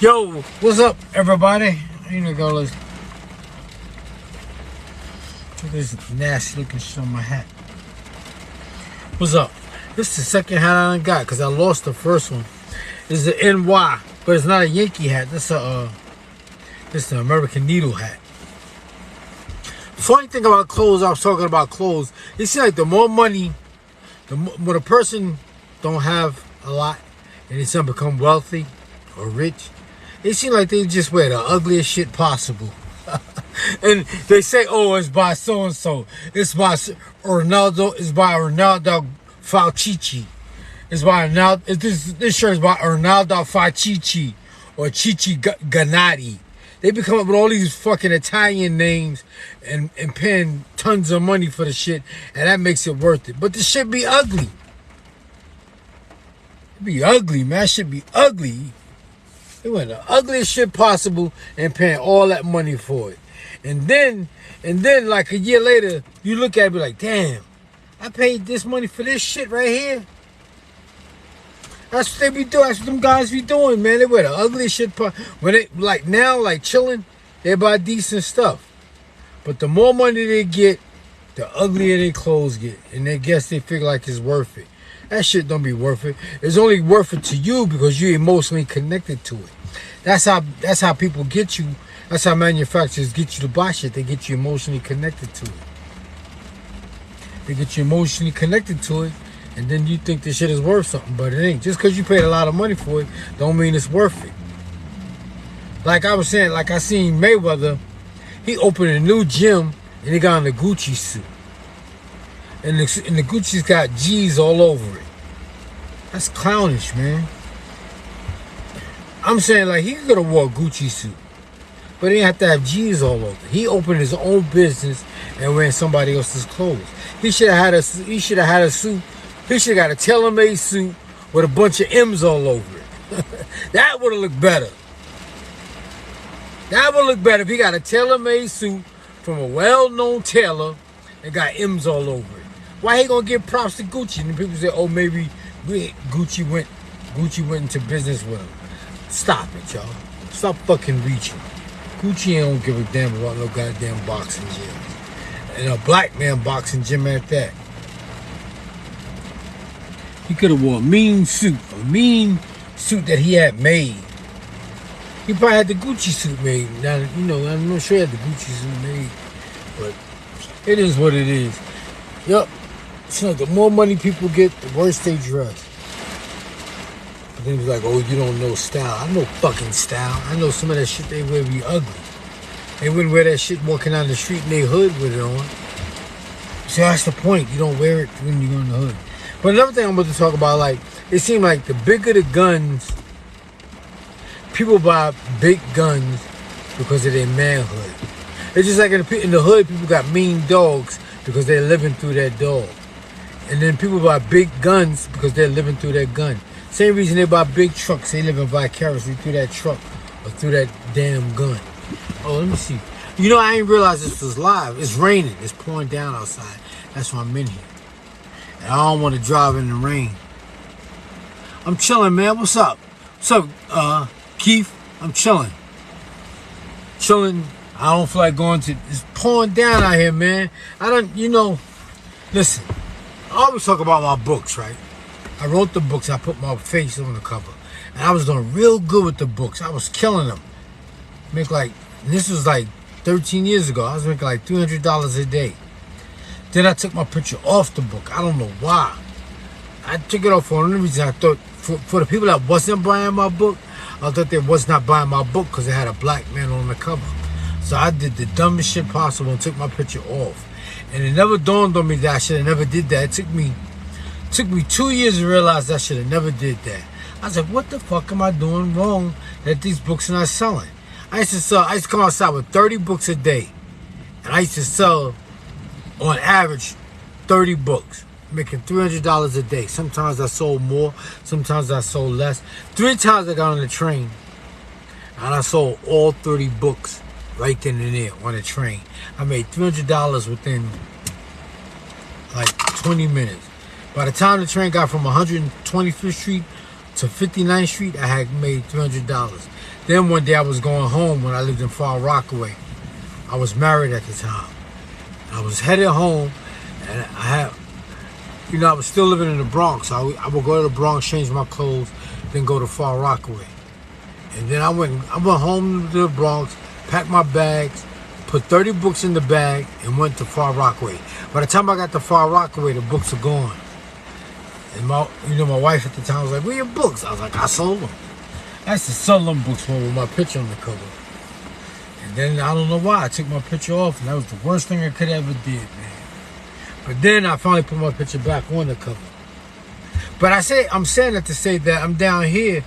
Yo, what's up, everybody? You know, go let's look at this nasty looking shit on my hat. What's up? This is the second hat I done got because I lost the first one. This is the NY, but it's not a Yankee hat. This is an American Needle hat. Funny thing about clothes, I was talking about clothes. It seems like the more money, when a person don't have a lot and they suddenly become wealthy or rich, it seems like they just wear the ugliest shit possible. And they say, oh, it's by so-and-so. It's by Ronaldo. It's by Ronaldo Faucici. It's by Ronaldo. This shirt is by Ronaldo Faucici or Chichi Gennady. They become up with all these fucking Italian names and paying tons of money for the shit, and that makes it worth it. But the shit be ugly. It be ugly, man. It should be ugly. They went the ugliest shit possible and paying all that money for it. And then like a year later, you look at it and be like, damn, I paid this money for this shit right here. That's what they be doing. That's what them guys be doing, man. They wear the ugliest shit. When they, like now, like chilling, they buy decent stuff. But the more money they get, the uglier their clothes get. And they guess they figure like it's worth it. That shit don't be worth it. It's only worth it to you because you're emotionally connected to it. That's how people get you. That's how manufacturers get you to buy shit. They get you emotionally connected to it. They get you emotionally connected to it, and then you think this shit is worth something, but it ain't. Just because you paid a lot of money for it, don't mean it's worth it. Like I was saying, like I seen Mayweather, he opened a new gym, and he got on the Gucci suit. And the Gucci's got G's all over it. That's clownish, man. I'm saying, like, he could have wore a Gucci suit, but he didn't have to have G's all over. He opened his own business and wearing somebody else's clothes. He should have had a suit. He should have got a tailor-made suit with a bunch of M's all over it. That would have looked better. That would look better if he got a tailor-made suit from a well-known tailor and got M's all over it. Why he gonna give props to Gucci? And people say, oh, maybe Gucci went into business with him. Stop it, y'all. Stop fucking reaching. Gucci don't give a damn about no goddamn boxing gym. And a black man boxing gym at that. He could have wore a mean suit that he had made. He probably had the Gucci suit made. Now, you know, I'm not sure he had the Gucci suit made, but it is what it is. Yup. So the more money people get, the worse they dress. But then he's like, oh, you don't know style. I know fucking style. I know some of that shit they wear be ugly. They wouldn't wear that shit walking down the street in their hood with it on. So that's the point. You don't wear it when you're in the hood. But another thing I'm about to talk about, like, it seemed like the bigger the guns, people buy big guns because of their manhood. It's just like in the hood, people got mean dogs because they're living through that dog. And then people buy big guns because they're living through that gun. Same reason they buy big trucks. They living vicariously through that truck or through that damn gun. Oh, let me see. You know, I didn't realize this was live. It's raining. It's pouring down outside. That's why I'm in here. And I don't want to drive in the rain. I'm chilling, man. What's up? What's up, Keith? I'm chilling. Chilling. I don't feel like going to... It's pouring down out here, man. Listen. I always talk about my books, right? I wrote the books. I put my face on the cover. And I was doing real good with the books. I was killing them. This was like 13 years ago. I was making like $300 a day. Then I took my picture off the book. I don't know why. I took it off for another reason. I thought for the people that wasn't buying my book, I thought they was not buying my book because it had a black man on the cover. So I did the dumbest shit possible and took my picture off. And it never dawned on me that I should have never did that. It took me 2 years to realize I should have never did that. I was like, what the fuck am I doing wrong that these books are not selling? I used to come outside with 30 books a day. And I used to sell, on average, 30 books, making $300 a day. Sometimes I sold more, sometimes I sold less. 3 times I got on the train, and I sold all 30 books right then and there on the train. I made $300 within like 20 minutes. By the time the train got from 125th Street to 59th Street, I had made $300. Then one day I was going home when I lived in Far Rockaway. I was married at the time. I was headed home, and I was still living in the Bronx. I would go to the Bronx, change my clothes, then go to Far Rockaway. And then I went home to the Bronx, packed my bags, put 30 books in the bag, and went to Far Rockaway. By the time I got to Far Rockaway, the books are gone. And my wife at the time was like, "Where your books?" I was like, "I sold them." I used to sell them books with my picture on the cover. And then I don't know why I took my picture off, and that was the worst thing I could ever did, man. But then I finally put my picture back on the cover. But I'm saying that to say that I'm down here,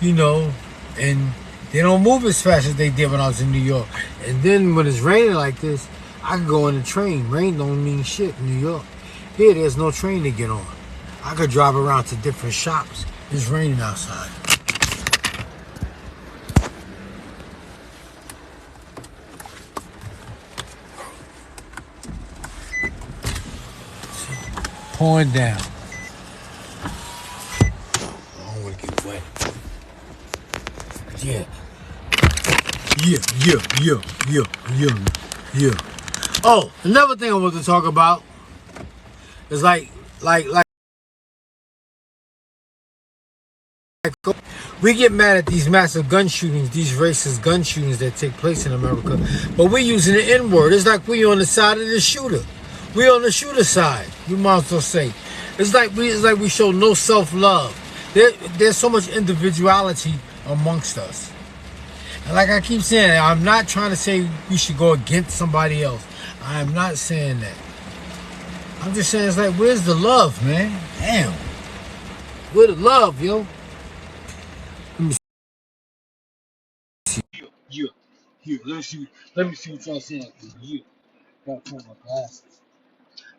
and they don't move as fast as they did when I was in New York. And then when it's raining like this, I can go on the train. Rain don't mean shit in New York. Here, there's no train to get on. I could drive around to different shops. It's raining outside. Pouring down. I don't want to get wet. Yeah. Oh, another thing I want to talk about is like we get mad at these massive gun shootings, these racist gun shootings that take place in America, but we're using the N-word. It's like we on the side of the shooter. We on the shooter side. You might as well say. It's like we show no self-love. There's so much individuality amongst us. And like I keep saying, I'm not trying to say we should go against somebody else. I am not saying that. I'm just saying it's like, where's the love, man? Damn. Where's the love, yo? Let me see. Here. Let me see what y'all saying. Here. Gotta put my glasses.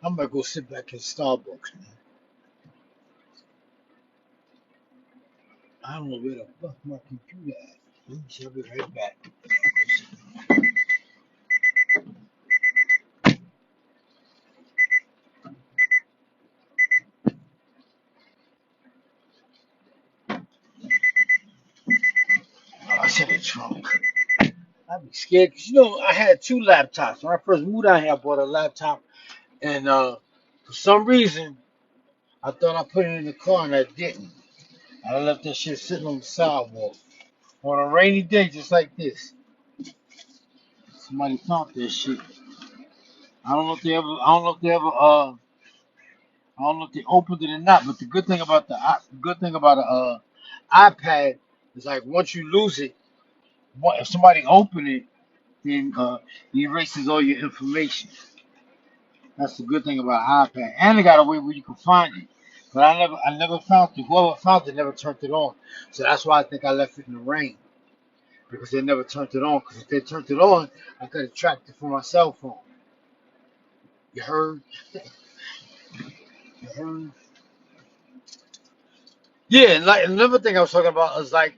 I'm gonna go sit back in Starbucks, man. I don't know where the fuck my computer at. Let me see, I'll be right back. Oh, it's in the trunk. I'd be scared because I had two laptops. When I first moved out here, I bought a laptop, and for some reason I thought I put it in the car, and I didn't. I left that shit sitting on the sidewalk on a rainy day, just like this. Somebody found that shit. I don't know if they ever. I don't know if they ever. I don't know if they opened it or not. But the good thing about a iPad is like once you lose it, if somebody open it, then it erases all your information. That's the good thing about iPad. And they got a way where you can find it. But I never found it. Whoever found it never turned it on. So that's why I think I left it in the rain. Because they never turned it on. Because if they turned it on, I could have tracked it from my cell phone. You heard? You heard? Yeah, and like another thing I was talking about is like,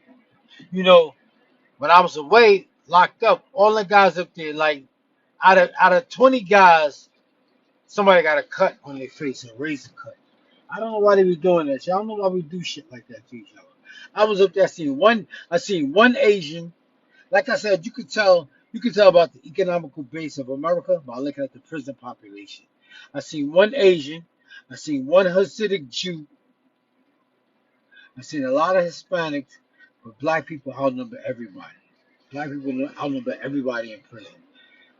you know, when I was away, locked up, all the guys up there, like out of 20 guys, somebody got a cut on their face, a razor cut. I don't know why they was doing that. Y'all don't know why we do shit like that to each other. I was up there, I seen one Asian. Like I said, you could tell about the economical base of America by looking at the prison population. I seen one Asian, I seen one Hasidic Jew, I seen a lot of Hispanics, but black people outnumber everybody. Black people outnumber everybody in prison.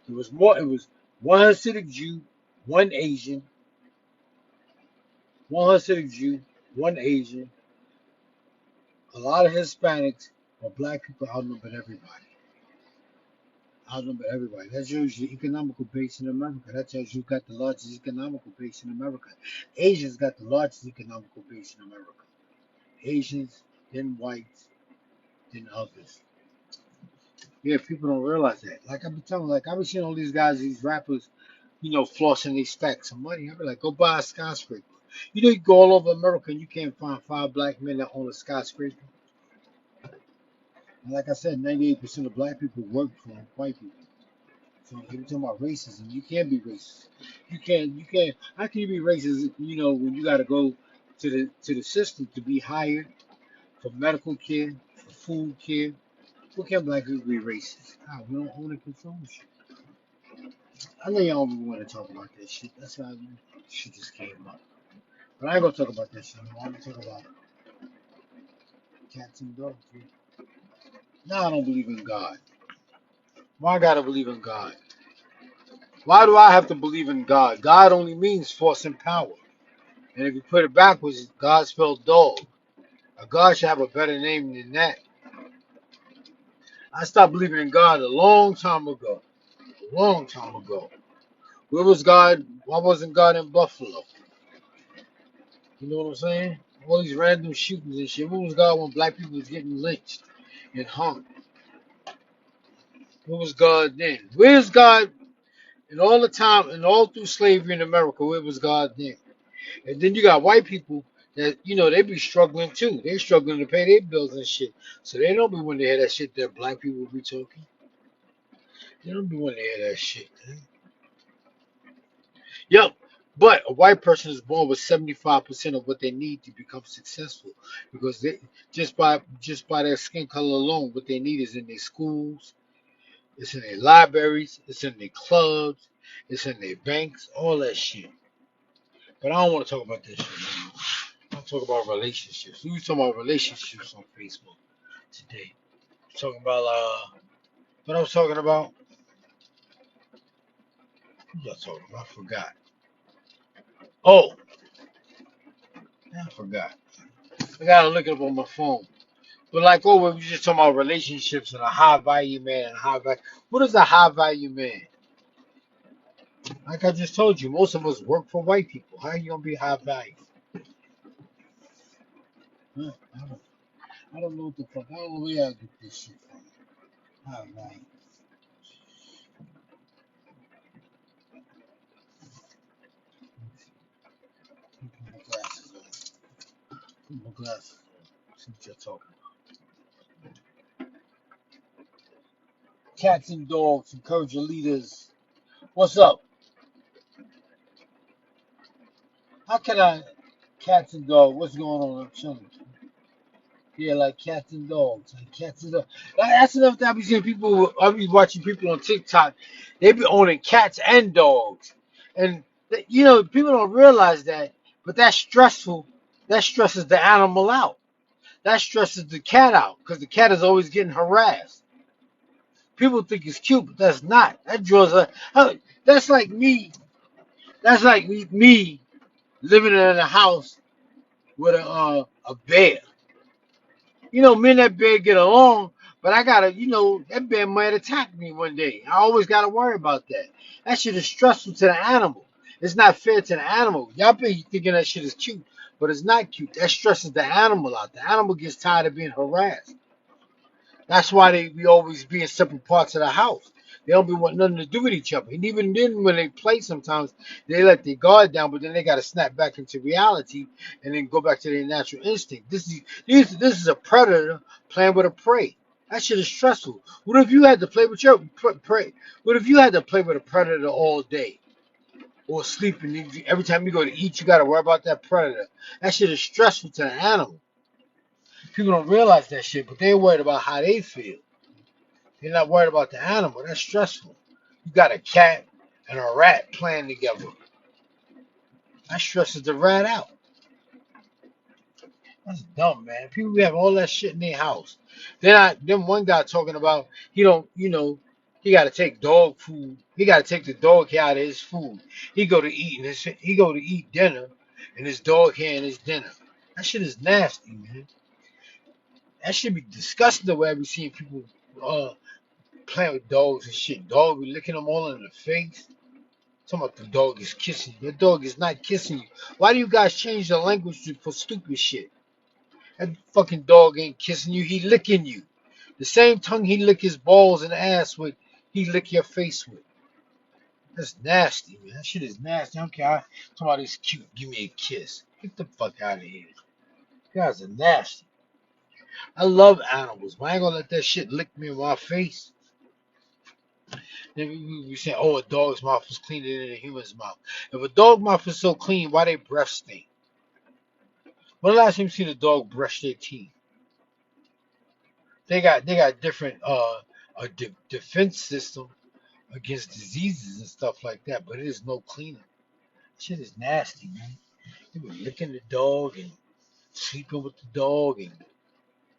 It was one Hasidic Jew, one Asian, one Hasidic Jew, one Asian, a lot of Hispanics, but black people outnumber everybody. Outnumber everybody. That shows you economical base in America. That tells you got the largest economical base in America. Asians got the largest economical base in America. Asians, then whites, then others. Yeah, people don't realize that. Like I be telling, like I be seeing all these guys, these rappers, flossing these stacks of money. I be like, go buy a skyscraper. You go all over America and you can't find five black men that own a skyscraper. And like I said, 98% of black people work for white people. So if you're talking about racism, you can't be racist. You can't. How can you be racist? When you got to go to the system to be hired. for medical care, for food care. What can black people be racist? Ah, we don't own and control shit. I know y'all don't want to talk about that shit. That's why shit just came up. But I ain't gonna talk about that shit anymore. I'm gonna talk about cats and dogs. Yeah. Now I don't believe in God. Why I gotta believe in God? Why do I have to believe in God? God only means force and power. And if you put it backwards, God spelled dog. A God should have a better name than that. I stopped believing in God a long time ago. A long time ago. Where was God? Why wasn't God in Buffalo? You know what I'm saying? All these random shootings and shit. Where was God when black people was getting lynched and hung? Where was God then? Where's God in all the time and all through slavery in America? Where was God then? And then you got white people that, they be struggling too. They struggling to pay their bills and shit. So they don't be when they hear that shit that black people be talking. They don't be when they hear that shit, man. Yep. But a white person is born with 75% of what they need to become successful, because they just by their skin color alone, what they need is in their schools, it's in their libraries, it's in their clubs, it's in their banks, all that shit. But I don't want to talk about this shit anymore. I want to talk about relationships. We were talking about relationships on Facebook today. Talking about what I was talking about. What was I talking about? I forgot. Oh, I forgot. I gotta look it up on my phone. But like, we were just talking about relationships and a high value man and a high value. What is a high value man? Like I just told you, most of us work for white people. How are you gonna be high value? Huh? I don't know what the fuck. I don't know where I get this shit from. High value. Put my glasses on. Put my glasses on. See what you're talking about. Cats and dogs encourage your leaders. What's up? How can I? Cats and dogs. What's going on? I'm chilling. Yeah, like cats and dogs. Like cats and dogs. That's another thing I be seeing people. I be watching people on TikTok. They be owning cats and dogs, and people don't realize that. But that's stressful. That stresses the animal out. That stresses the cat out because the cat is always getting harassed. People think it's cute, but that's not. That draws a. That's like me. That's like me living in a house with a bear. Me and that bear get along, but I gotta, that bear might attack me one day. I always gotta worry about that. That shit is stressful to the animal. It's not fair to the animal. Y'all be thinking that shit is cute, but it's not cute. That stresses the animal out. The animal gets tired of being harassed. That's why we always be in separate parts of the house. They don't be want nothing to do with each other. And even then, when they play, sometimes they let their guard down, but then they got to snap back into reality and then go back to their natural instinct. This is a predator playing with a prey. That shit is stressful. What if you had to play with your prey? What if you had to play with a predator all day or sleeping? Every time you go to eat, you got to worry about that predator. That shit is stressful to the animal. People don't realize that shit, but they're worried about how they feel. They're not worried about the animal. That's stressful. You got a cat and a rat playing together. That stresses the rat out. That's dumb, man. People have all that shit in their house. They're not. Them one guy talking about he don't. He got to take dog food. He got to take the dog hair out of his food. He go to eat dinner, and his dog hair in his dinner. That shit is nasty, man. That should be disgusting the way I be seeing people uh, playing with dogs and shit. Dog be licking them all in the face. Talking about the dog is kissing you. The dog is not kissing you. Why do you guys change the language for stupid shit? That fucking dog ain't kissing you. He licking you. The same tongue he lick his balls and ass with, he lick your face with. That's nasty, man. That shit is nasty. I don't care. Talking about this cute. Give me a kiss. Get the fuck out of here. You guys are nasty. I love animals, but I ain't gonna let that shit lick me in my face. Then we say, oh, a dog's mouth is cleaner than a human's mouth. If a dog's mouth is so clean, why they breath stink? When the last time you seen a dog brush their teeth? they got different defense system against diseases and stuff like that, but it is no cleaner. Shit is nasty, man. They were licking the dog and sleeping with the dog and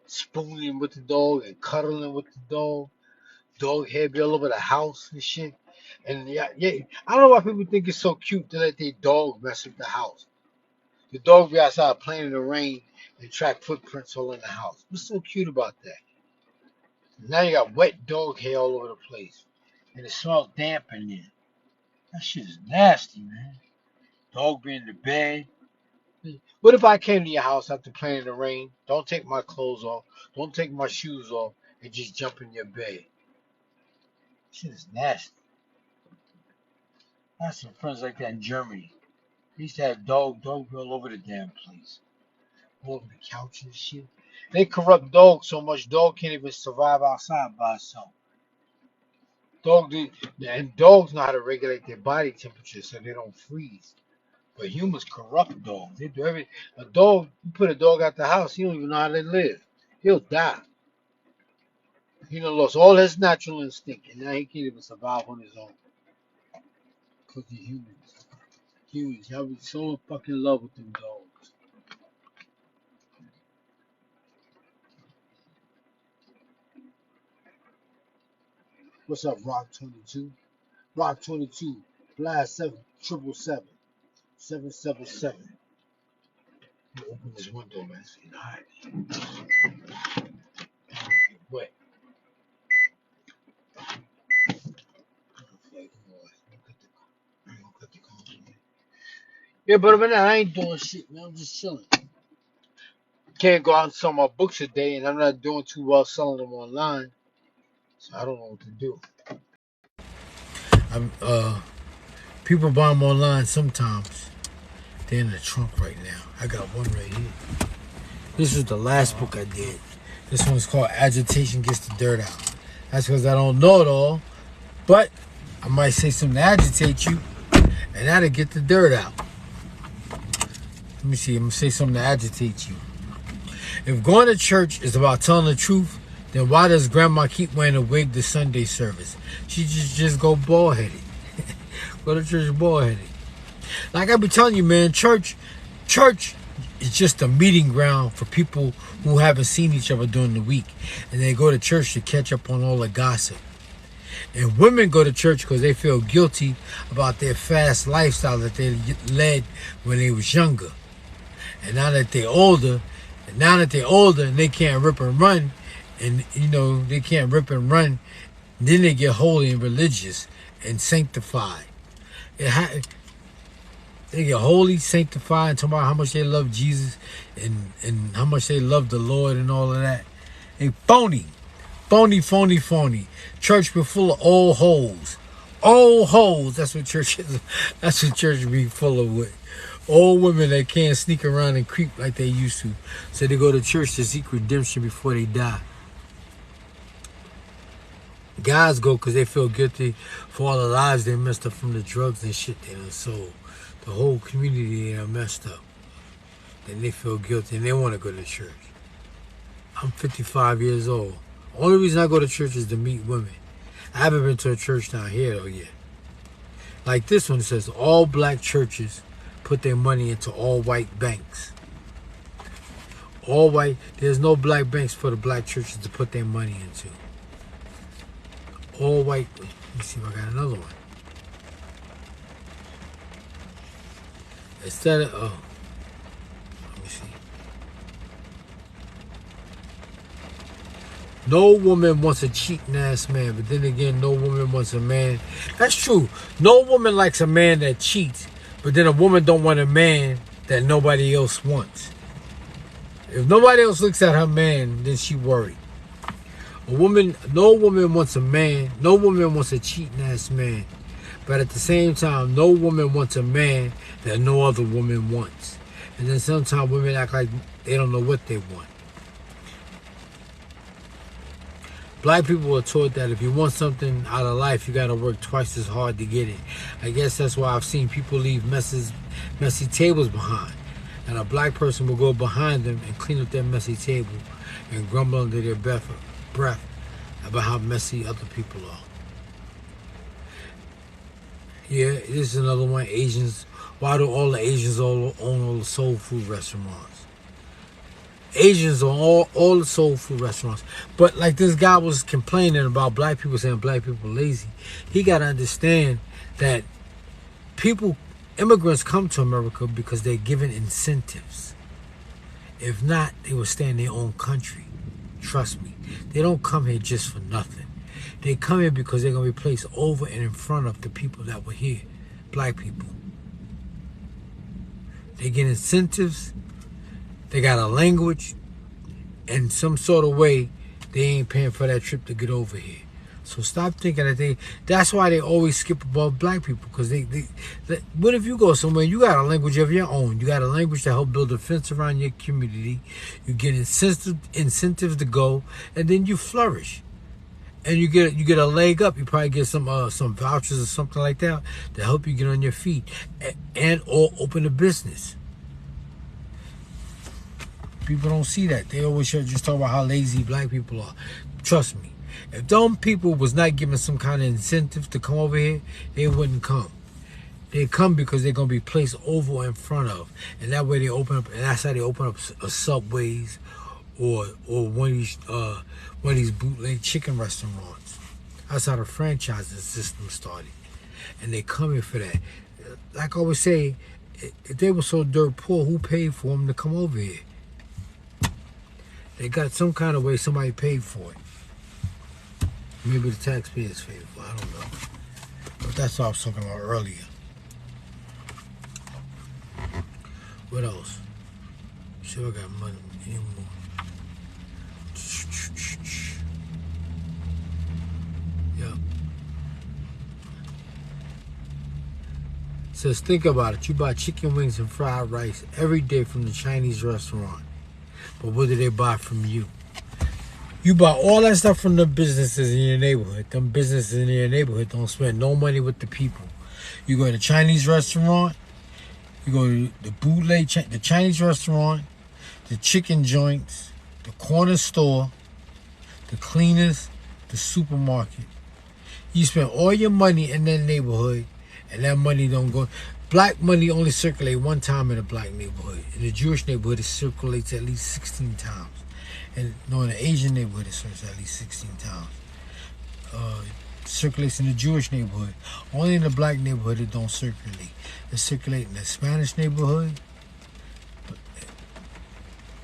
spooning with the dog and cuddling with the dog. Dog hair be all over the house and shit. And yeah, I don't know why people think it's so cute to let their dog mess with the house. The dog be outside playing in the rain and track footprints all in the house. What's so cute about that? Now you got wet dog hair all over the place. And it smells damp in there. That shit is nasty, man. Dog be in the bed. What if I came to your house after playing in the rain? Don't take my clothes off. Don't take my shoes off and just jump in your bed. Shit is nasty. I have some friends like that in Germany. They used to have dog all over the damn place. All over the couch and shit. They corrupt dogs so much, dog can't even survive outside by itself. And dogs know how to regulate their body temperature so they don't freeze. But humans corrupt dogs. They do every a dog. You put a dog out the house, he don't even know how they live. He'll die. He done lost all his natural instinct, and now he can't even survive on his own. Cause the humans, y'all be so in fucking love with them dogs. What's up, Rock 22? Rock 22, Blast 777 777. Open this window, man. It's getting hot. Wet. Yeah, but other than that, I ain't doing shit, man. I'm just chilling. Can't go out and sell my books a day, and I'm not doing too well selling them online, so I don't know what to do. I'm people buy them online sometimes. They're in the trunk right now. I got one right here. This is the last book I did. This one's called Agitation Gets the Dirt Out. That's because I don't know it all, but I might say something to agitate you, and that'll get the dirt out. Let me see. I'm going to say something to agitate you. If going to church is about telling the truth, then why does grandma keep wearing a wig to Sunday service? She just go bald-headed. Go to church bald-headed. Like I be telling you, man, church is just a meeting ground for people who haven't seen each other during the week. And they go to church to catch up on all the gossip. And women go to church because they feel guilty about their fast lifestyle that they led when they was younger. And now that they're older, and they can't rip and run, and they can't rip and run, then they get holy and religious and sanctified. They get holy, sanctified, and talk about how much they love Jesus and how much they love the Lord and all of that. They phony. Church be full of old hoes. Old hoes. That's what church is. That's what church be full of with. Old women that can't sneak around and creep like they used to. So they go to church to seek redemption before they die. Guys go because they feel guilty for all the lives they messed up from the drugs and shit they done sold. The whole community they done messed up. Then they feel guilty and they want to go to church. I'm 55 years old. Only reason I go to church is to meet women. I haven't been to a church down here though yet. Like this one, it says all black churches put their money into all white banks. All white. There's no black banks for the black churches to put their money into. All white. Let me see if I got another one. Instead of let me see. No woman wants a cheating ass man, but then again, no woman wants a man. That's true. No woman likes a man that cheats, but then a woman don't want a man that nobody else wants. If nobody else looks at her man, then she worried. No woman wants a man. No woman wants a cheating ass man, but at the same time, no woman wants a man that no other woman wants. And then sometimes women act like they don't know what they want. Black people are taught that if you want something out of life, you got to work twice as hard to get it. I guess that's why I've seen people leave messy tables behind. And a black person will go behind them and clean up their messy table and grumble under their breath breath about how messy other people are. Yeah, this is another one. Asians. Why do all the Asians own all the soul food restaurants? Asians own all the soul food restaurants. But like this guy was complaining about black people saying black people lazy. He got to understand that immigrants come to America because they're given incentives. If not, they will stay in their own country. Trust me. They don't come here just for nothing. They come here because they're going to be placed over and in front of the people that were here. Black people. They get incentives. They got a language. And some sort of way, they ain't paying for that trip to get over here. So stop thinking that that's why they always skip above black people. Because what if you go somewhere, you got a language of your own. You got a language to help build a fence around your community. You get incentives to go, and then you flourish. And you get a leg up. You probably get some vouchers or something like that to help you get on your feet and or open a business. People don't see that. They always just talk about how lazy black people are. Trust me. If them people was not given some kind of incentive to come over here, they wouldn't come. They come because they're gonna be placed over in front of, and that way they open up. And that's how they open up Subways, or one of these bootleg chicken restaurants. That's how the franchising system started, and they come here for that. Like I always say, if they were so dirt poor, who paid for them to come over here? They got some kind of way somebody paid for it. Maybe the taxpayers paid for it. I don't know. But that's what I was talking about earlier. What else? Sure, I got money anymore. Yep. Says, think about it. You buy chicken wings and fried rice every day from the Chinese restaurant. But what do they buy from you? You buy all that stuff from the businesses in your neighborhood. Them businesses in your neighborhood don't spend no money with the people. You go to the Chinese restaurant, you go to the bootleg, the Chinese restaurant, the chicken joints, the corner store, the cleaners, the supermarket. You spend all your money in that neighborhood, and that money don't go. Black money only circulates one time in a black neighborhood. In the Jewish neighborhood, it circulates at least 16 times. And no, in the Asian neighborhood, it circulates at least 16 times. Circulates in the Jewish neighborhood. Only in the black neighborhood, it don't circulate. It circulates in the Spanish neighborhood.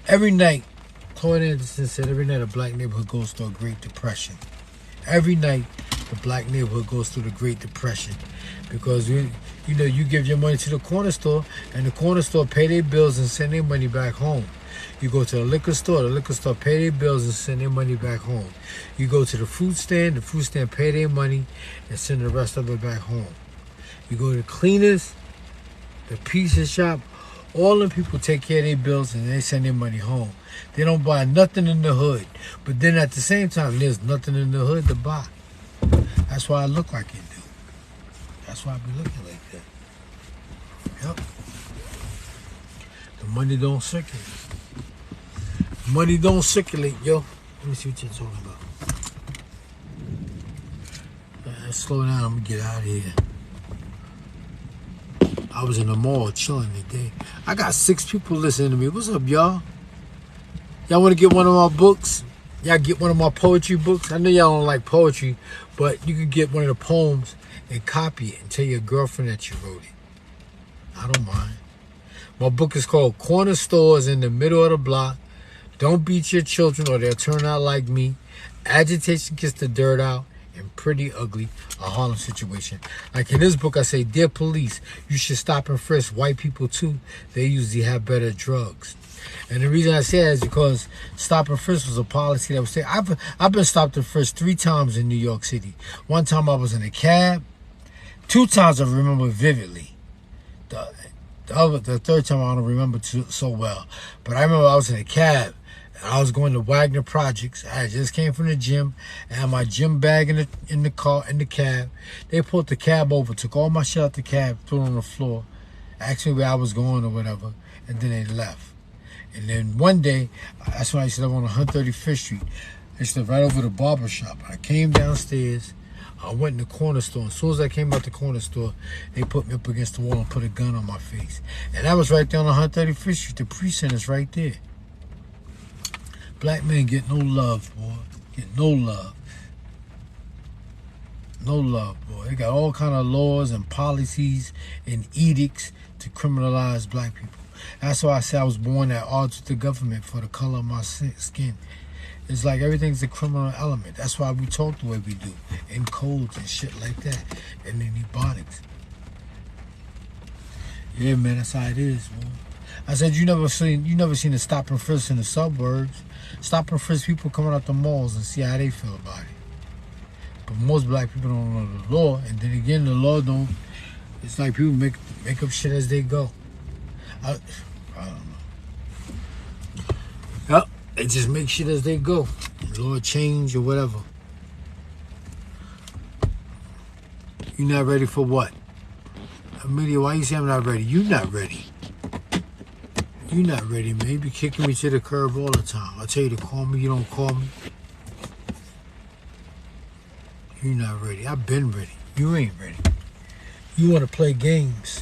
Every night, Claude Anderson said, every night a black neighborhood goes through a Great Depression. Every night, the black neighborhood goes through the Great Depression. Because, you give your money to the corner store, and the corner store pay their bills and send their money back home. You go to the liquor store pay their bills and send their money back home. You go to the fruit stand pay their money and send the rest of it back home. You go to the cleaners, the pizza shop, all them people take care of their bills and they send their money home. They don't buy nothing in the hood. But then at the same time, there's nothing in the hood to buy. That's why I look like it do. That's why I be looking like that. Yep. The money don't circulate. Money don't circulate, yo. Let me see what you're talking about. Slow down, I'm gonna get out of here. I was in the mall chilling today. I got 6 people listening to me. What's up, y'all? Y'all wanna get one of my books? Y'all get one of my poetry books? I know y'all don't like poetry, but you can get one of the poems and copy it and tell your girlfriend that you wrote it. I don't mind. My book is called Corner Stores in the Middle of the Block. Don't beat your children or they'll turn out like me. Agitation gets the dirt out. And Pretty Ugly, a Harlem situation. Like in this book, I say, dear police, you should stop and frisk white people too. They usually have better drugs. And the reason I say that is because stop and frisk was a policy that was taken. I've been stopped and frisked 3 times in New York City. One time I was in a cab. 2 times I remember vividly. The third time I don't remember so well. But I remember I was in a cab. I was going to Wagner Projects. I just came from the gym. I had my gym bag in the cab. They pulled the cab over, took all my shit out the cab, threw it on the floor, asked me where I was going or whatever, and then they left. And then one day, that's when I used to live on 135th Street. It's right over the barber shop. I came downstairs. I went in the corner store. As soon as I came out the corner store, they put me up against the wall and put a gun on my face. And that was right there on 135th Street. The precinct is right there. Black men get no love, boy. Get no love. No love, boy. They got all kind of laws and policies and edicts to criminalize black people. That's why I say I was born at odds with the government for the color of my skin. It's like everything's a criminal element. That's why we talk the way we do, in codes and shit like that, and in ebonics. Yeah, man, that's how it is, boy. I said you never seen a stop and frisk in the suburbs. Stop and frisk people coming out the malls and see how they feel about it. But most black people don't know the law, and then again, the law don't. It's like people make up shit as they go. I don't know. Yep, they just make shit as they go. Law change or whatever. You not ready for what? Amelia, why you say I'm not ready? You not ready. You not ready, man. You be kicking me to the curb all the time. I tell you to call me, you don't call me. You not ready. I've been ready. You ain't ready. You want to play games.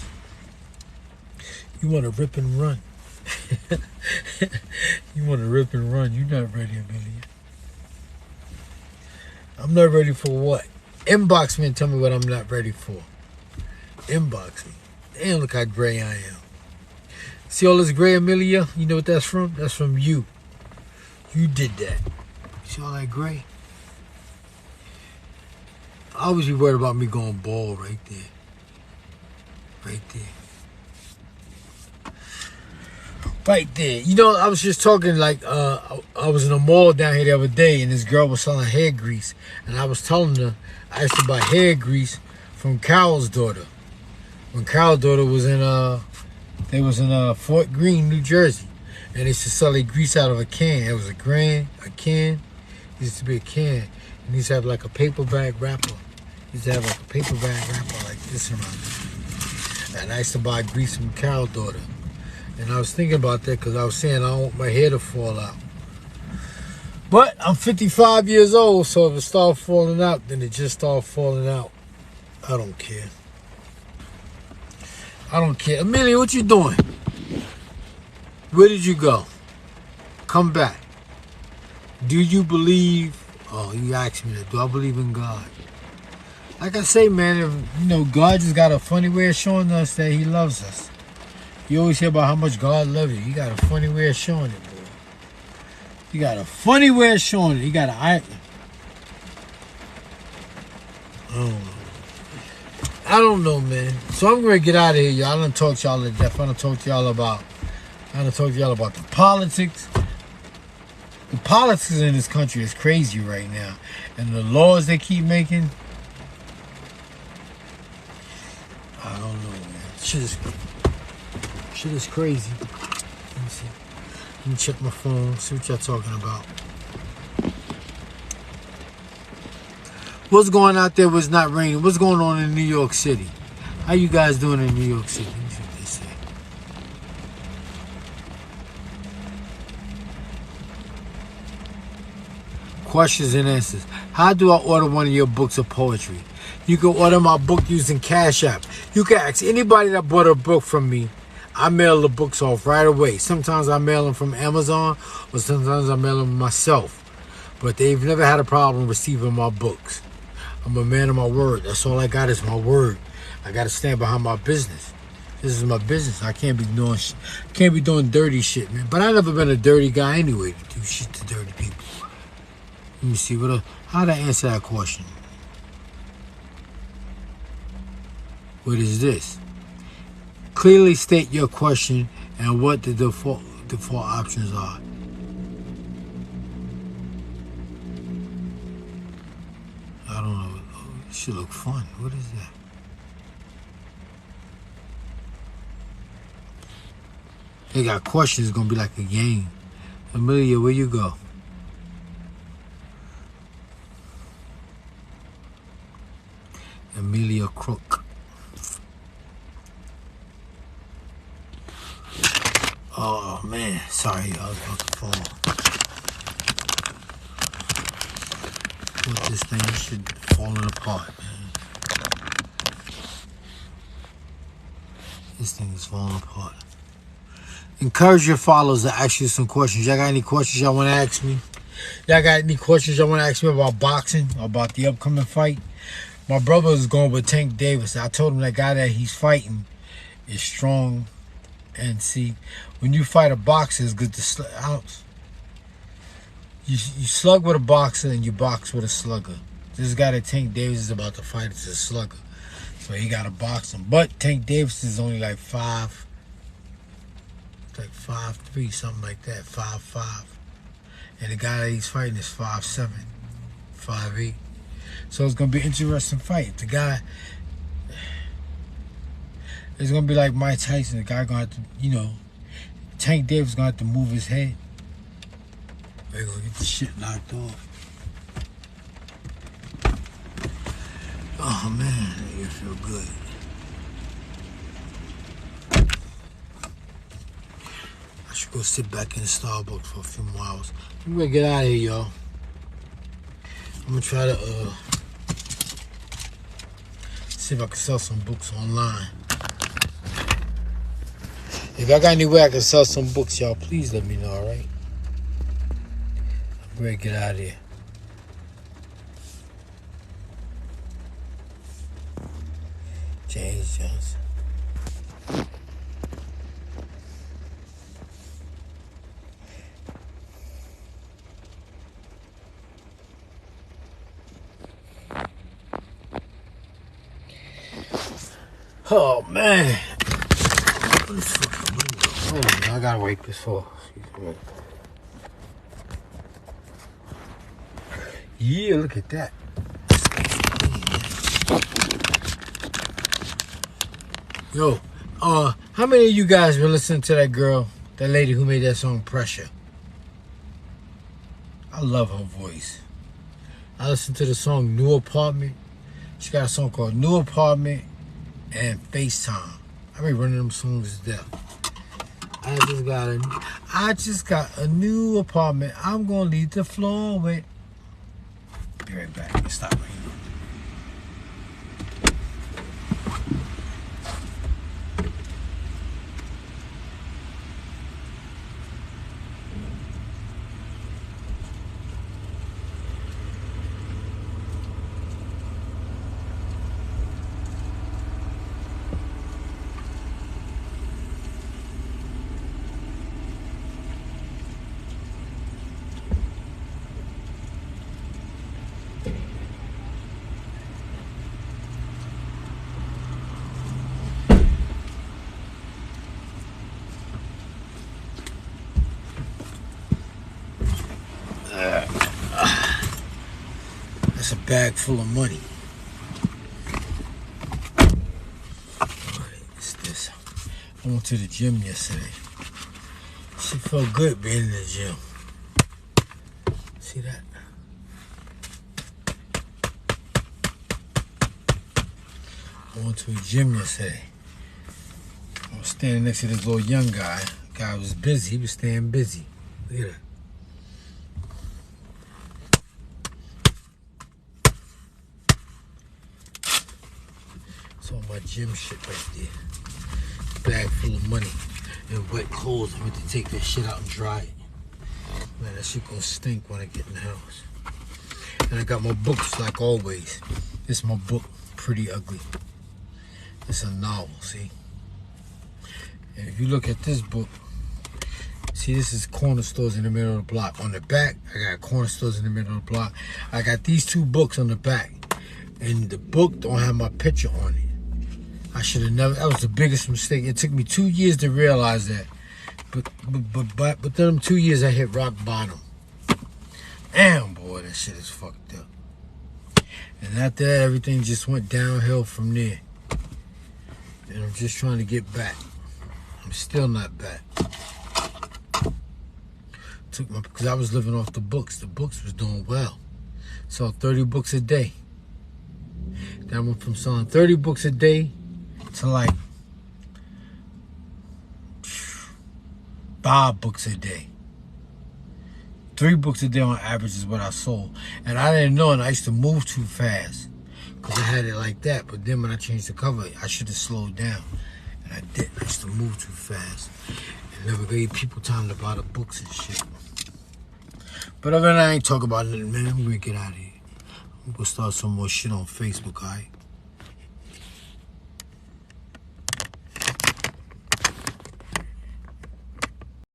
You want to rip and run. You want to rip and run. You not ready, Amelia. I'm not ready for what? Inbox me and tell me what I'm not ready for. Inbox me. Damn, look how gray I am. See all this gray, Amelia? You know what that's from? That's from you. You did that. See all that gray? I always be worried about me going bald right there. Right there. Right there. You know, I was just talking like, I was in a mall down here the other day and this girl was selling hair grease. And I was telling her, I used to buy hair grease from Carol's daughter. When Carol's daughter was in, they was in Fort Greene, New Jersey. And they used to sell their grease out of a can. It was a can. It used to be a can. And he used to have like a paper bag wrapper. He used to have like a paper bag wrapper like this around it. And I used to buy grease from Carol's daughter. And I was thinking about that because I was saying I don't want my hair to fall out. But I'm 55 years old, so if it starts falling out, then it just starts falling out. I don't care. I don't care. Amelia, what you doing? Where did you go? Come back. Do you believe... Oh, you asked me that. Do I believe in God? Like I say, man, God just got a funny way of showing us that he loves us. You always hear about how much God loves you. He got a funny way of showing it, boy. He got a funny way of showing it. He got I don't know, man. So I'm going to get out of here, y'all. I done talked to y'all to death. I done talked to y'all about the politics. The politics in this country is crazy right now. And the laws they keep making, I don't know, man. Shit is crazy. Let me see. Let me check my phone, see what y'all talking about. What's going out there was not raining? What's going on in New York City? How you guys doing in New York City? Let me see what they say. Questions and answers. How do I order one of your books of poetry? You can order my book using Cash App. You can ask anybody that bought a book from me. I mail the books off right away. Sometimes I mail them from Amazon, or sometimes I mail them myself. But they've never had a problem receiving my books. I'm a man of my word. That's all I got is my word. I got to stand behind my business. This is my business. I can't be doing dirty shit, man. But I've never been a dirty guy anyway to do shit to dirty people. Let me see how to answer that question. What is this? Clearly state your question and what the default options are. I don't know. It should look fun. What is that? They got questions. It's going to be like a game. Amelia, where you go? Amelia Crook. Oh, man. Sorry, I was on the phone. What this thing should falling apart, man. This thing is falling apart. Encourage your followers to ask you some questions. Y'all got any questions y'all want to ask me? Y'all got any questions y'all want to ask me about boxing, about the upcoming fight? My brother is going with Tank Davis. I told him that guy that he's fighting is strong. And see, when you fight a boxer, it's good to you slug with a boxer and you box with a slugger. This guy that Tank Davis is about to fight is a slugger. So he got to box him. But Tank Davis is only like 5'3", something like that, 5'5". And the guy that he's fighting is 5'7", 5'8". So it's going to be an interesting fight. The guy, it's going to be like Mike Tyson. The guy going to have to, Tank Davis going to have to move his head. They're going to get the shit knocked off. Oh, man, you feel good. I should go sit back in the Starbucks for a few more hours. I'm going to get out of here, y'all. I'm going to try to see if I can sell some books online. If y'all got any way I can sell some books, y'all, please let me know, all right? I'm ready to get out of here. James Johnson. Oh, man. I gotta wipe this off. Yeah, look at that. Yo, how many of you guys been listening to that girl, that lady who made that song Pressure? I love her voice. I listened to the song New Apartment. She got a song called New Apartment and FaceTime. I be running them songs to death. I just got a new apartment. I'm gonna leave the floor with. Be right back. Let's stop right here. That's a bag full of money. What's this? I went to the gym yesterday. She felt good being in the gym. See that? I went to a gym yesterday. I was standing next to this little young guy. The guy was busy. He was staying busy. Look at that. It's all my gym shit right there. Bag full of money and wet clothes. I went to take that shit out and dry it. Man, that shit gonna stink when I get in the house. And I got my books like always. This is my book, Pretty Ugly. It's a novel, see? And if you look at this book, see, this is corner stores in the middle of the block. On the back, I got corner stores in the middle of the block. I got these two books on the back. And the book don't have my picture on it. I should have never, that was the biggest mistake. It took me 2 years to realize that. But them 2 years I hit rock bottom. Damn, boy, that shit is fucked up. And after that, everything just went downhill from there. And I'm just trying to get back. I'm still not back. Because I was living off the books. The books was doing well. Sold 30 books a day. Then I went from selling 30 books a day to like 5 books a day. 3 books a day on average is what I sold. And I didn't know, and I used to move too fast because I had it like that. But then when I changed the cover, I should have slowed down. And I didn't. I used to move too fast and never gave people time to buy the books and shit. But other than that, I ain't talking about nothing, man. I'm gonna get out of here. I'm gonna start some more shit on Facebook, alright?